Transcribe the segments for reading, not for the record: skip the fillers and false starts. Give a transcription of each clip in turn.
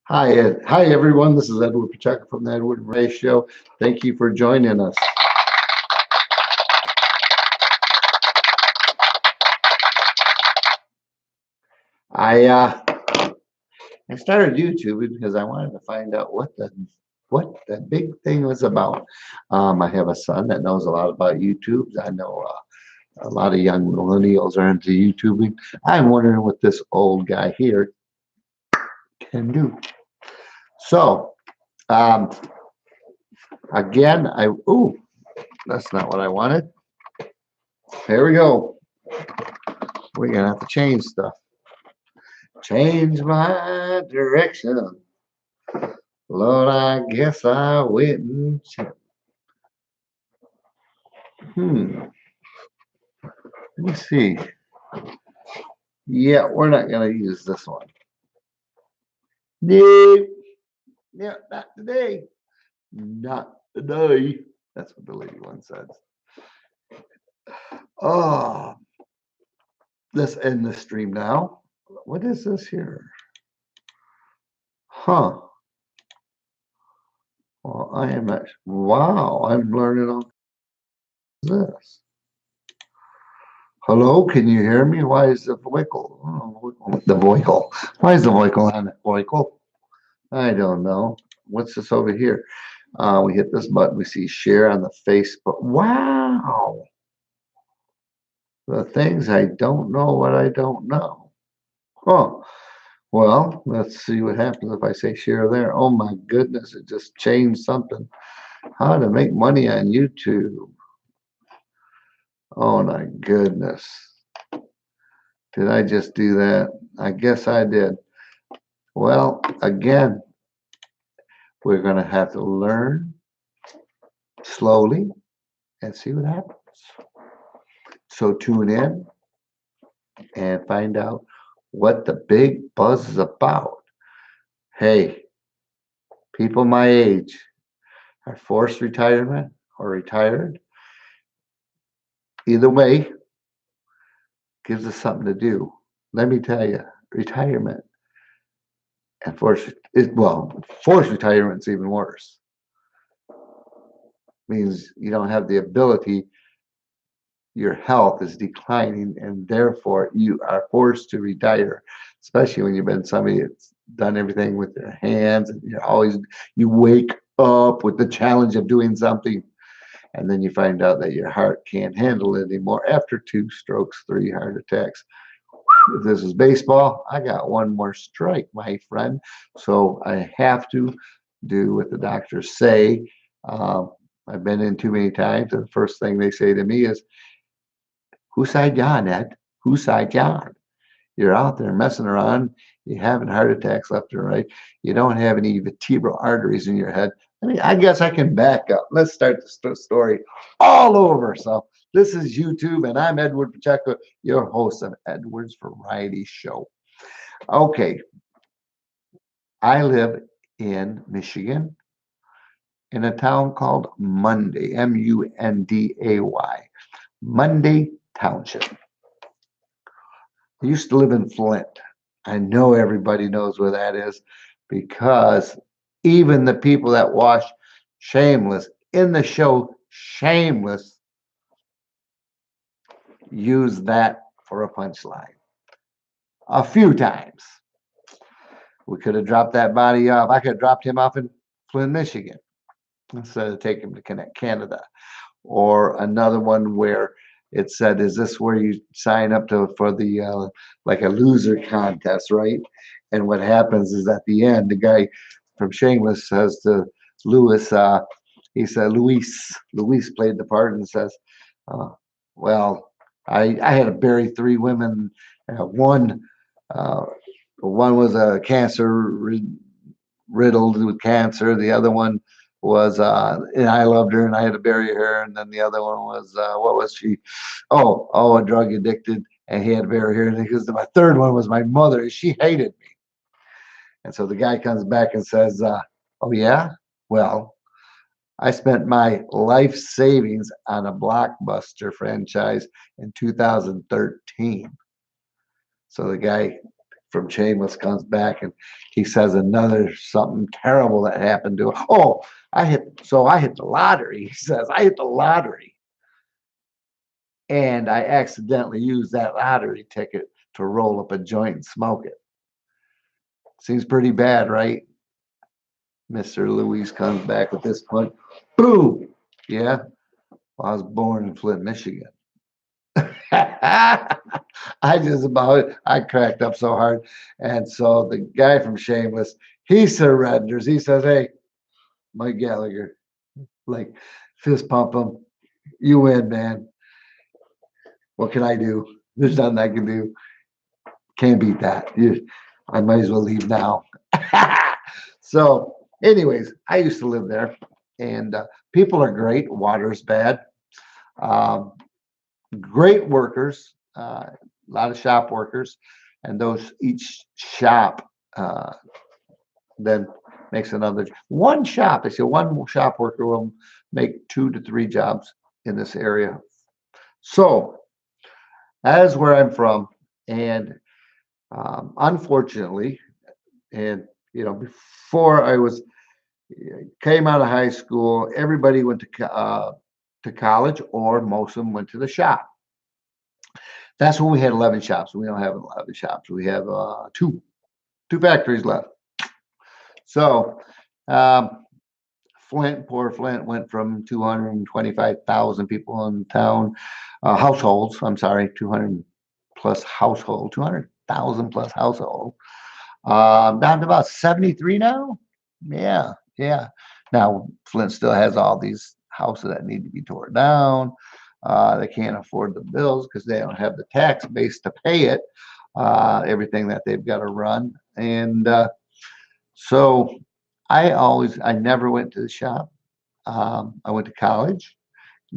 Hi, Ed. Hi, everyone. This is Edward Pacheco from the Edward Ray Show. Thank you for joining us. I uh, I started YouTube because I wanted to find out what the big thing was about. I have a son that knows a lot about YouTube. I know a lot of young millennials are into YouTubing. I'm wondering what this old guy here can do. So, um, again, that's not what I wanted. Here we go. We're gonna have to change stuff. Change my direction. Lord, I guess I wouldn't. Hmm. Let me see. Yeah, we're not gonna use this one. No. Yeah, not today. Not today. That's what the lady one said. Oh, let's end the stream now. What is this here? Huh. Well, I am at, wow, I'm learning all this. Hello, can you hear me? Why is the voicle? The voicle. Why is the voicle on it? Voicle? I don't know. What's this over here? We hit this button. We see share on the Facebook. Wow. The things I don't know what I don't know. Huh. Well, let's see what happens if I say share there. Oh my goodness, it just changed something. How to make money on YouTube. Oh my goodness. Did I just do that? I guess I did. Well, again, we're going to have to learn slowly and see what happens. So tune in and find out what the big buzz is about. Hey, people my age are forced retirement or retired. Either way, gives us something to do. Let me tell you, retirement and forced retirement's even worse. Means you don't have the ability, your health is declining, and therefore you are forced to retire, especially when you've been somebody that's done everything with their hands and you wake up with the challenge of doing something, and then you find out that your heart can't handle it anymore after 2 strokes, 3 heart attacks. If this is baseball, I got one more strike, my friend. So I have to do what the doctors say. Um, I've been in too many times, and the first thing they say to me is, "Whose side you on, Ed? Whose side you on? You're out there messing around. You're having heart attacks left and right. You don't have any vertebral arteries in your head." I guess I can back up. Let's start the story all over. So this is YouTube, and I'm Edward Pacheco, your host of Edward's Variety Show. Okay, I live in Michigan in a town called Munday, Munday, Munday Township. I used to live in Flint. I know everybody knows where that is because even the people that watch Shameless in the show Shameless use that for a punchline a few times. We could have dropped that body off. I could have dropped him off in Flint, Michigan instead of taking him to Canada. Or another one where it said, "Is this where you sign up for the like a loser contest, right?" And what happens is at the end, the guy from Shameless says to Lewis, he said, Luis played the part and says, uh, "Well, I had to bury 3 women. One, uh, one was a riddled with cancer. The other one was and I loved her and I had to bury her. And then the other one was what was she? Oh, a drug addicted, and he had to bury her. And he goes, my third one was my mother. She hated me." And so the guy comes back and says, "Oh yeah, well, I spent my life savings on a blockbuster franchise in 2013." So the guy from Shameless comes back and he says another something terrible that happened to him. Oh, I hit the lottery. He says, I hit the lottery. And I accidentally used that lottery ticket to roll up a joint and smoke it. Seems pretty bad, right? Mr. Louise comes back with this punch. Boom! Yeah, well, I was born in Flint, Michigan. I cracked up so hard. And so the guy from Shameless, he surrenders. He says, hey, Mike Gallagher, like fist pump him. You win, man. What can I do? There's nothing I can do. Can't beat that. I might as well leave now. So, anyways, I used to live there, and people are great. Water's bad. Um, Great workers, a lot of shop workers, and those each shop then makes another one shop. They say one shop worker will make 2 to 3 jobs in this area. So that is where I'm from, and unfortunately, and before I was came out of high school, everybody went to college, or most of them went to the shop. That's when we had 11 shops. We don't have 11 shops. We have two factories left. So poor Flint went from 225,000 people in town, households. I'm sorry, 200 plus household, 200,000 plus household. Down to about 73 now. Yeah, yeah. Now Flint still has all these houses that need to be torn down. They can't afford the bills because they don't have the tax base to pay it. Everything that they've got to run, and so I never went to the shop. I went to college,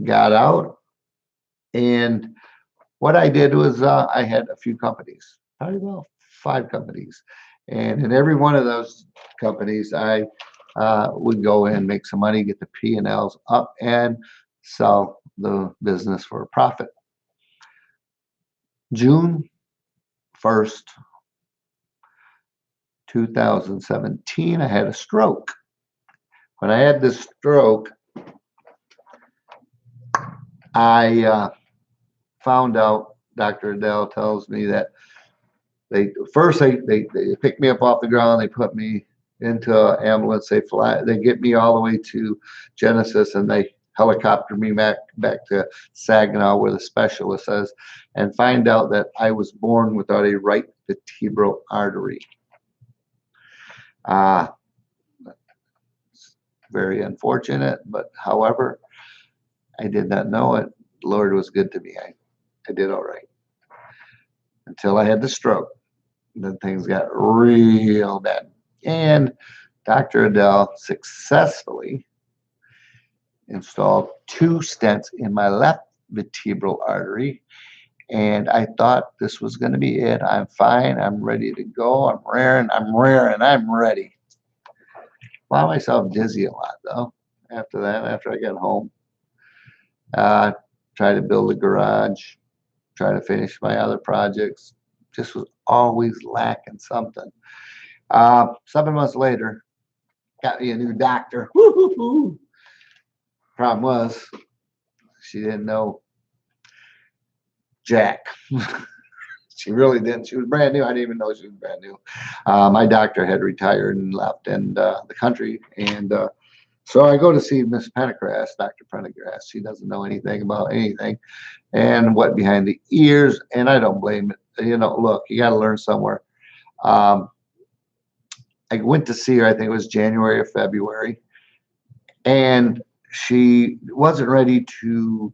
got out, and what I did was I had a few companies, probably about 5 companies, and in every one of those companies, I would go in, make some money, get the P&Ls up, and sell the business for a profit. June 1st, 2017, I had a stroke. When I had this stroke, I found out, Dr. Adele tells me that they picked me up off the ground, they put me into an ambulance, they get me all the way to Genesis, and they helicopter me back to Saginaw where the specialist is, and find out that I was born without a right vertebral artery. Very unfortunate, but however, I did not know it. The Lord was good to me. I did all right until I had the stroke. Then things got real bad. And Dr. Adele successfully installed 2 stents in my left vertebral artery. And I thought this was going to be it. I'm fine. I'm ready to go. I'm raring. I'm ready. Found myself dizzy a lot, though, after that, after I got home. Tried to build a garage, try to finish my other projects. Just was always lacking something. 7 months later, got me a new doctor. Woo-hoo-hoo. Problem was, she didn't know jack. She really didn't. She was brand new. I didn't even know she was brand new. My doctor had retired and left the country, and so I go to see Miss Pendergrass, Dr. Pendergrass. She doesn't know anything about anything, and what behind the ears. And I don't blame it. Look, you got to learn somewhere. I went to see her. I think it was January or February, and she wasn't ready to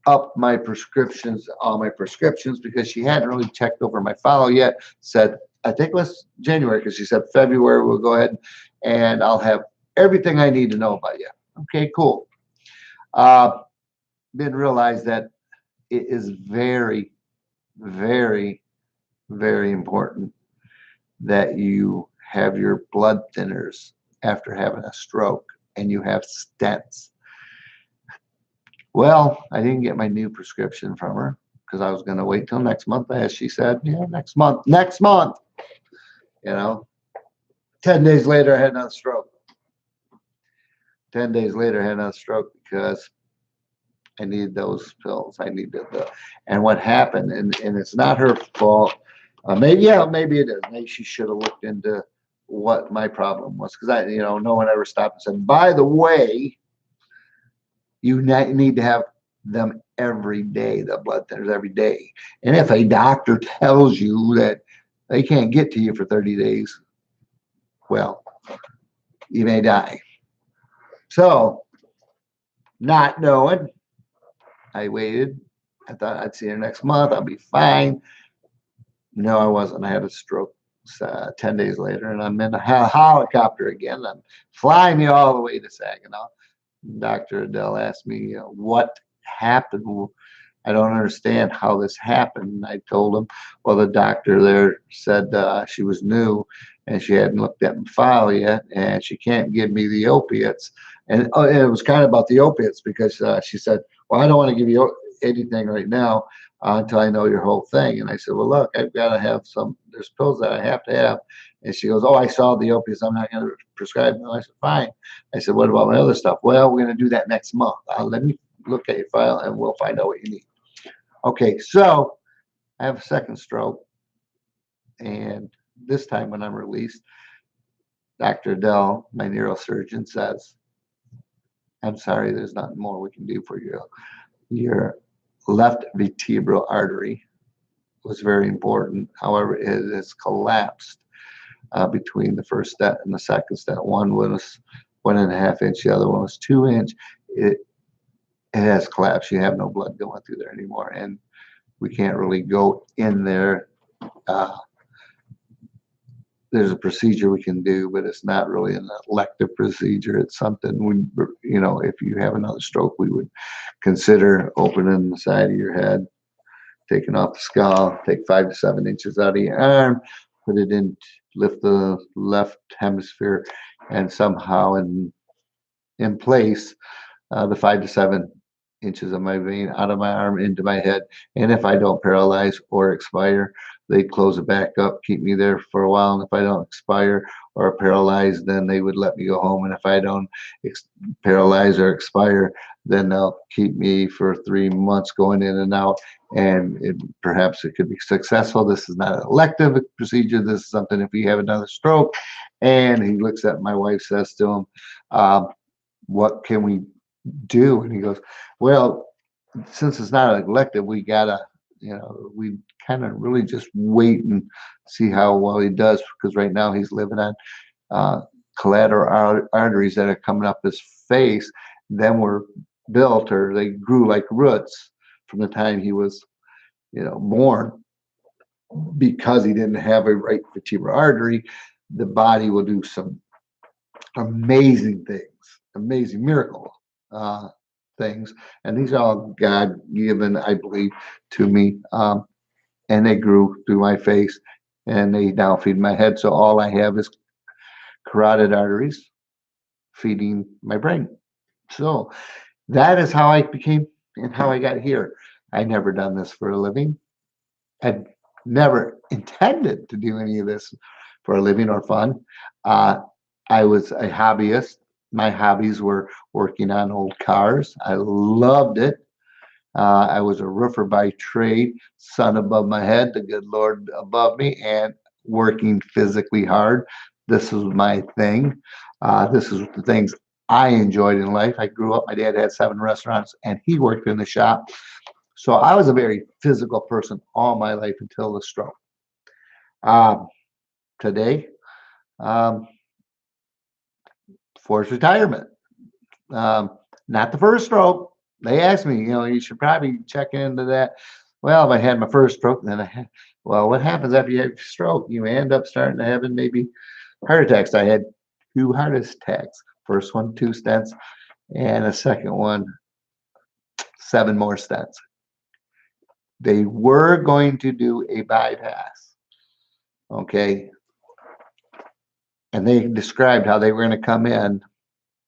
up all my prescriptions, because she hadn't really checked over my file yet. Said, I think it was January, because she said February we'll go ahead and I'll have everything I need to know about you. Okay, cool. Didn't realize that it is very, very, very important that you have your blood thinners after having a stroke and you have stents. Well, I didn't get my new prescription from her. because I was going to wait till next month, as she said. Yeah, next month. You know, 10 days later, I had another stroke. 10 days later, I had another stroke because I needed those pills. I needed and what happened, and it's not her fault. Maybe it is. Maybe she should have looked into what my problem was because no one ever stopped and said, by the way, you need to have them every day, the blood thinners every day. And if a doctor tells you that they can't get to you for 30 days, well, you may die. So, not knowing, I waited. I thought I'd see her next month. I'll be fine. No, I wasn't. I had a stroke 10 days later, and I'm in a helicopter again. I'm flying me all the way to Saginaw. Dr. Adele asked me, what happened. I don't understand how this happened. I told him, well, the doctor there said she was new and she hadn't looked at my file yet, and she can't give me the opiates. And it was kind of about the opiates because she said, well, I don't want to give you anything right now until I know your whole thing. And I said, well, look, I've got to have there's pills that I have to have. And she goes, oh, I saw the opiates. I'm not going to prescribe them. I said, fine. I said, what about my other stuff? Well, we're going to do that next month. Let me look at your file and we'll find out what you need. Okay, so I have a second stroke. And this time when I'm released, Dr. Adele, my neurosurgeon, says, I'm sorry, there's nothing more we can do for you. Your left vertebral artery was very important. However, it has collapsed between the first stent and the second stent. One was 1.5 inch, the other one was 2 inch. It has collapsed. You have no blood going through there anymore, and we can't really go in there. There's a procedure we can do, but it's not really an elective procedure. It's something if you have another stroke, we would consider opening the side of your head, taking off the skull, take 5 to 7 inches out of your arm, put it in, lift the left hemisphere, and somehow in place, the 5 to 7 inches of my vein out of my arm into my head. And if I don't paralyze or expire, they close it back up, keep me there for a while. And if I don't expire or paralyze, then they would let me go home. And if I don't paralyze or expire, then they'll keep me for 3 months going in and out. And perhaps it could be successful. This is not an elective procedure. This is something if you have another stroke. And he looks at my wife, says to him, what can we do? And he goes, well, since it's not elective, we gotta, we kind of really just wait and see how well he does, because right now he's living on collateral arteries that are coming up his face. Then were built, or they grew like roots from the time he was, born. Because he didn't have a right vertebral artery, the body will do some amazing things, amazing miracle things, and these are all God given, I believe, to me. And they grew through my face, and they now feed my head. So all I have is carotid arteries feeding my brain. So that is how I became and how I got here. I never done this for a living. I never intended to do any of this for a living or fun. I was a hobbyist. My hobbies were working on old cars. I loved it. I was a roofer by trade, sun above my head, the good Lord above me, and working physically hard. This was my thing. This is the things I enjoyed in life. I grew up, my dad had 7 restaurants, and he worked in the shop. So I was a very physical person all my life until the stroke. Today, forced retirement. Not the first stroke. They asked me, you should probably check into that. Well, if I had my first stroke, then what happens after you have a stroke? You end up starting to having maybe heart attacks. I had 2 heart attacks. First one, 2 stents, and a second one, 7 more stents. They were going to do a bypass. Okay. And they described how they were going to come in.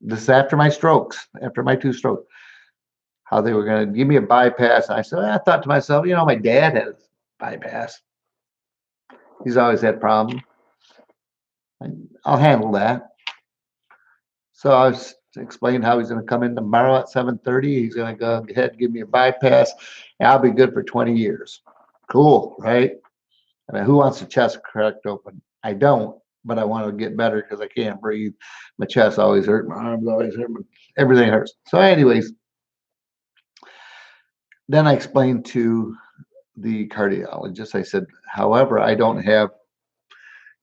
This is after my strokes, after my 2 strokes, how they were going to give me a bypass. And I said, I thought to myself, my dad had a bypass. He's always had problems. I'll handle that. So I was explaining how he's going to come in tomorrow at 7:30. He's going to go ahead and give me a bypass, and I'll be good for 20 years. Cool, right? I mean, who wants a chest cracked open? I don't, but I want to get better because I can't breathe. My chest always hurt. My arms always hurt. Everything hurts. So, anyways, then I explained to the cardiologist, I said, however, I don't have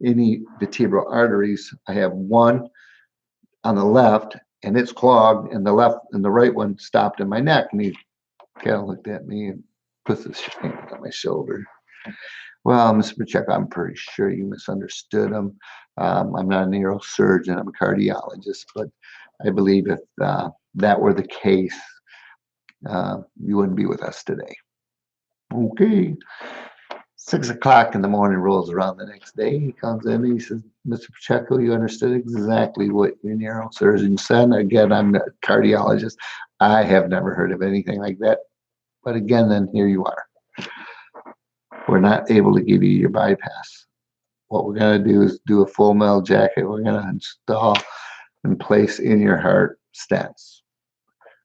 any vertebral arteries. I have one on the left and it's clogged, and the right one stopped in my neck. And he kind of looked at me and put his hand on my shoulder. Well, Mr. Pacheco, I'm pretty sure you misunderstood him. I'm not a neurosurgeon, I'm a cardiologist, but I believe if that were the case, you wouldn't be with us today. Okay. 6 o'clock in the morning rolls around the next day. He comes in and he says, Mr. Pacheco, you understood exactly what your neurosurgeon said. Again, I'm a cardiologist. I have never heard of anything like that. But again, then here you are. We're not able to give you your bypass. What we're going to do is do a full metal jacket. We're going to install and place in your heart stents.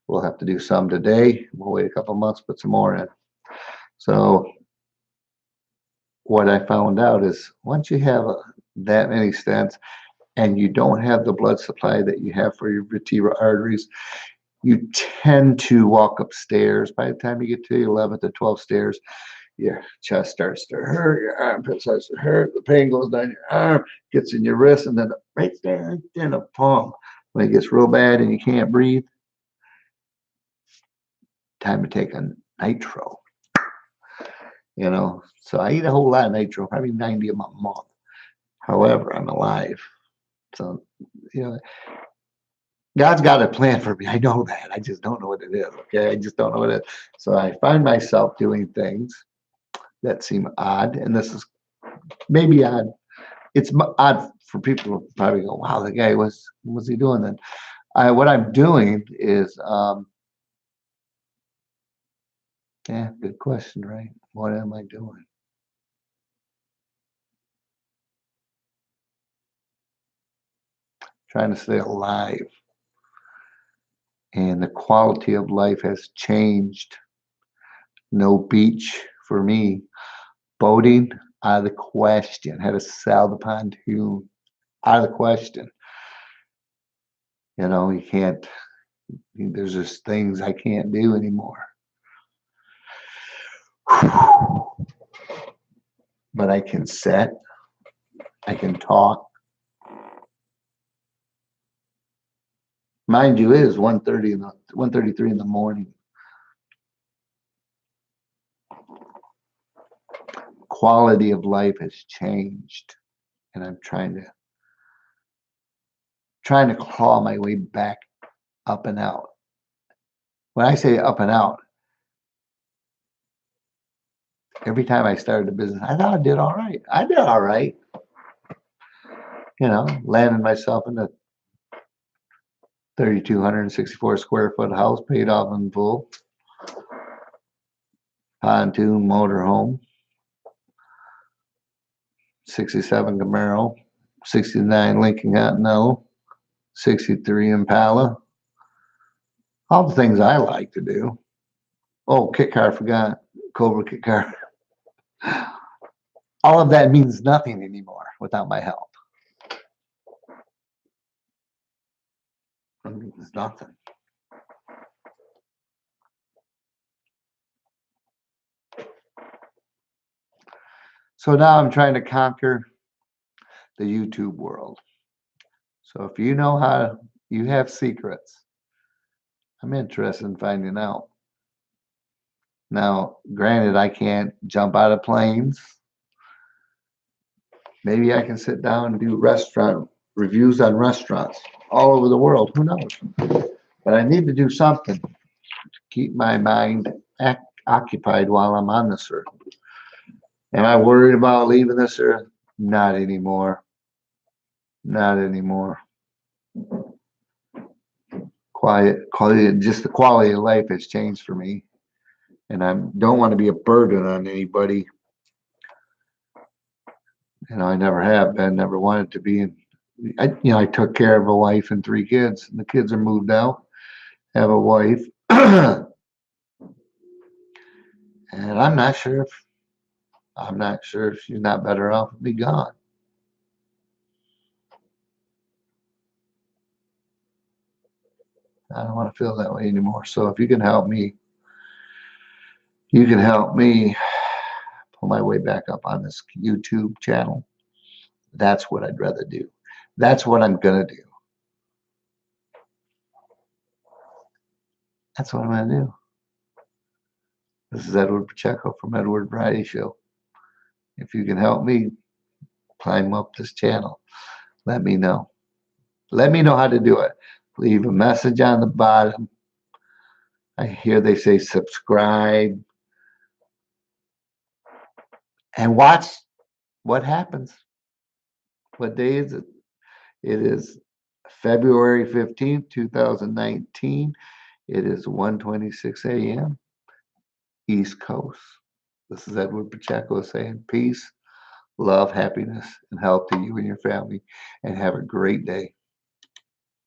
We'll have to do some today. We'll wait a couple months, put some more in. So what I found out is once you have that many stents and you don't have the blood supply that you have for your vertebral arteries, you tend to walk upstairs. By the time you get to the 11th or 12th stairs, your chest starts to hurt, your armpit starts to hurt, the pain goes down your arm, gets in your wrist, and then right there in the palm. When it gets real bad and you can't breathe, time to take a nitro. So I eat a whole lot of nitro, probably 90 a month. However, I'm alive. So, God's got a plan for me. I know that. I just don't know what it is. Okay. I just don't know what it is. So I find myself doing things that seem odd. And this is maybe odd. It's odd for people to probably go, wow, the guy what's he doing then? What I'm doing is, good question, right? What am I doing? Trying to stay alive. And the quality of life has changed. No beach for me. Boating, out of the question. Had to sail the pontoon, out of the question. You can't, there's just things I can't do anymore. But I can sit, I can talk. Mind you, it is 1:33 in the morning. Quality of life has changed, and I'm trying to claw my way back up and out. When I say up and out, every time I started a business, I thought I did all right. I did all right. Landing myself in a 3,264 square foot house, paid off in full. Pontoon motorhome. 67 Camaro, 69 Lincoln Continental, 63 Impala. All the things I like to do. Oh, kit car, forgot. Cobra kit car. All of that means nothing anymore without my help. It means nothing. So now I'm trying to conquer the YouTube world. So if you know how you have secrets, I'm interested in finding out. Now, granted, I can't jump out of planes. Maybe I can sit down and do restaurant reviews on restaurants all over the world. Who knows? But I need to do something to keep my mind occupied while I'm on this earth. Am I worried about leaving this earth? Not anymore. Not anymore. just the quality of life has changed for me. And I don't want to be a burden on anybody. I never have been, never wanted to be. And I took care of a wife and 3 kids. And the kids are moved out, have a wife. And I'm not sure if she's not better off to be gone. I don't want to feel that way anymore. So if you can help me pull my way back up on this YouTube channel. That's what I'd rather do. That's what I'm gonna do. That's what I'm gonna do. This is Edward Pacheco from Edward Variety Show. If you can help me climb up this channel, let me know. Let me know how to do it. Leave a message on the bottom. I hear they say subscribe and watch what happens. What day is it? It is February 15th, 2019. It is 1:26 a.m. East Coast. This is Edward Pacheco saying peace, love, happiness, and health to you and your family, and have a great day.